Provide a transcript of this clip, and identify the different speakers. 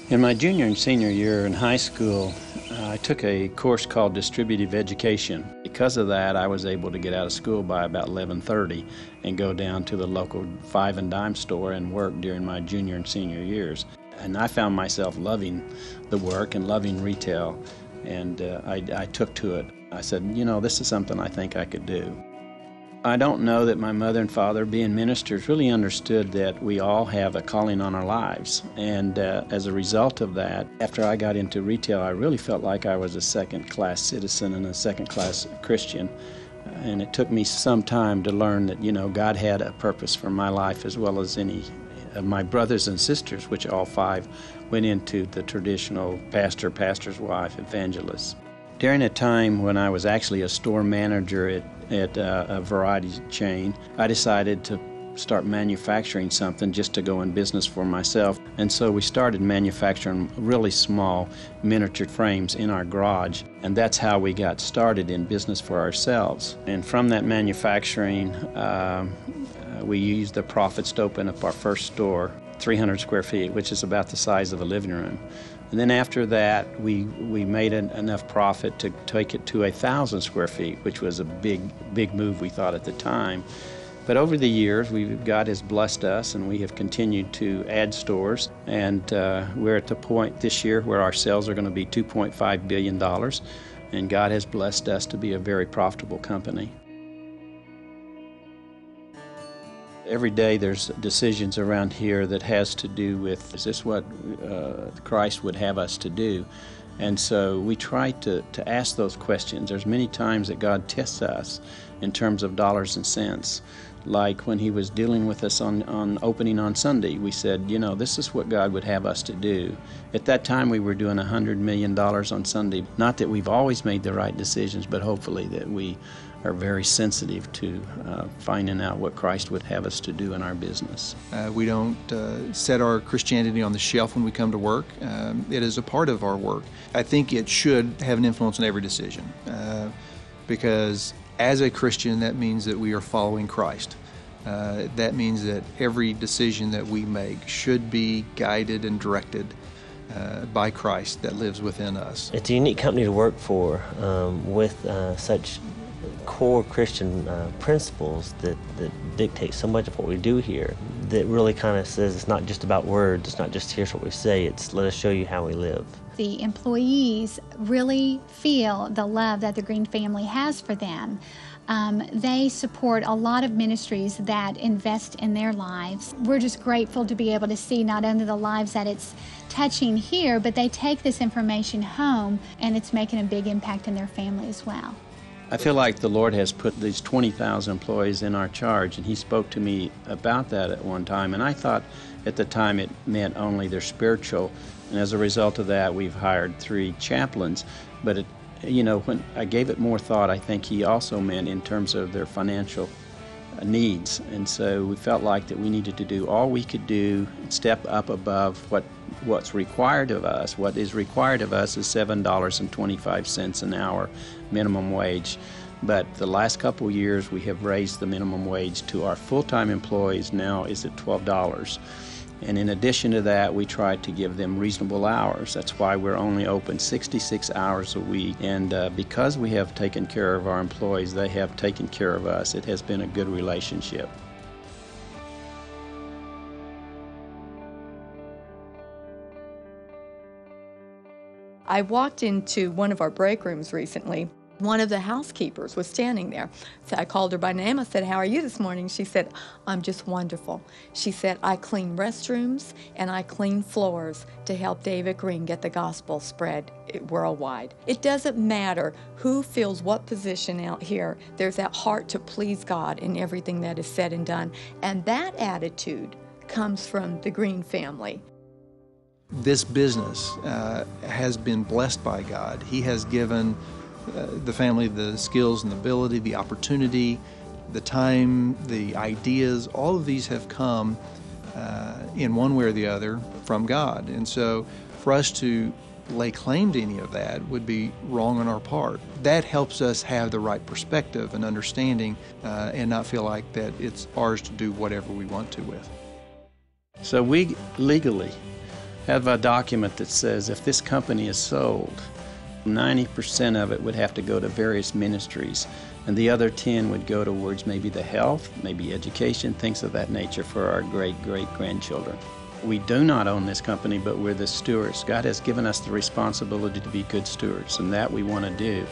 Speaker 1: In my junior and senior year in high school, I took a course called Distributive Education. Because of that, I was able to get out of school by about 11:30 and go down to the local five and dime store and work during my junior and senior years. And I found myself loving the work and loving retail, and I took to it. I said, you know, this is something I think I could do. I don't know that my mother and father, being ministers, really understood that we all have a calling on our lives. And as a result of that, after I got into retail, I really felt like I was a second-class citizen and a second-class Christian. And it took me some time to learn that, you know, God had a purpose for my life as well as any of my brothers and sisters, which all five went into the traditional pastor, pastor's wife, evangelist. During a time when I was actually a store manager at a variety chain, I decided to start manufacturing something just to go in business for myself. And so we started manufacturing really small miniature frames in our garage. And that's how we got started in business for ourselves. And from that manufacturing, we used the profits to open up our first store, 300 square feet, which is about the size of a living room. And then after that, we made enough profit to take it to 1,000 square feet, which was a big move, we thought at the time. But over the years, God has blessed us, and we have continued to add stores. And we're at the point this year where our sales are going to be $2.5 billion, and God has blessed us to be a very profitable company. Every day there's decisions around here that has to do with, is this what Christ would have us to do? And so we try to ask those questions. There's many times that God tests us in terms of dollars and cents. Like when he was dealing with us on opening on Sunday, we said, you know, this is what God would have us to do. At that time we were doing $100 million on Sunday. Not that we've always made the right decisions, but hopefully that we are very sensitive to finding out what Christ would have us to do in our business.
Speaker 2: We don't set our Christianity on the shelf when we come to work. It is a part of our work. I think it should have an influence on every decision because as a Christian, that means that we are following Christ. That means that every decision that we make should be guided and directed by Christ that lives within us.
Speaker 3: It's a unique company to work for with such core Christian principles that dictate so much of what we do here, that really kind of says it's not just about words, it's not just here's what we say, it's let us show you how we live.
Speaker 4: The employees really feel the love that the Green family has for them. They support a lot of ministries that invest in their lives. We're just grateful to be able to see not only the lives that it's touching here, but they take this information home and it's making a big impact in their family as well.
Speaker 1: I feel like the Lord has put these 20,000 employees in our charge, and he spoke to me about that at one time, and I thought at the time it meant only their spiritual, and as a result of that we've hired 3 chaplains. But you know, when I gave it more thought, I think he also meant in terms of their financial needs. And so we felt like that we needed to do all we could do, step up above what's required of us. What is required of us is $7.25 an hour minimum wage. But the last couple years we have raised the minimum wage to our full-time employees now is at $12. And in addition to that, we try to give them reasonable hours. That's why we're only open 66 hours a week. And because we have taken care of our employees, they have taken care of us. It has been a good relationship.
Speaker 5: I walked into one of our break rooms recently. One of the housekeepers was standing there. So I called her by name. I said, "How are you this morning?" She said, "I'm just wonderful." She said, "I clean restrooms and I clean floors to help David Green get the gospel spread worldwide." It doesn't matter who fills what position out here. There's that heart to please God in everything that is said and done. And that attitude comes from the Green family.
Speaker 2: This business has been blessed by God. He has given the family the skills and the ability, the opportunity, the time, the ideas. All of these have come in one way or the other from God. And so for us to lay claim to any of that would be wrong on our part. That helps us have the right perspective and understanding and not feel like that it's ours to do whatever we want to with.
Speaker 1: So we legally have a document that says if this company is sold, 90% of it would have to go to various ministries, and the other 10 would go towards maybe the health, maybe education, things of that nature for our great-great-grandchildren. We do not own this company, but we're the stewards. God has given us the responsibility to be good stewards, and that we want to do.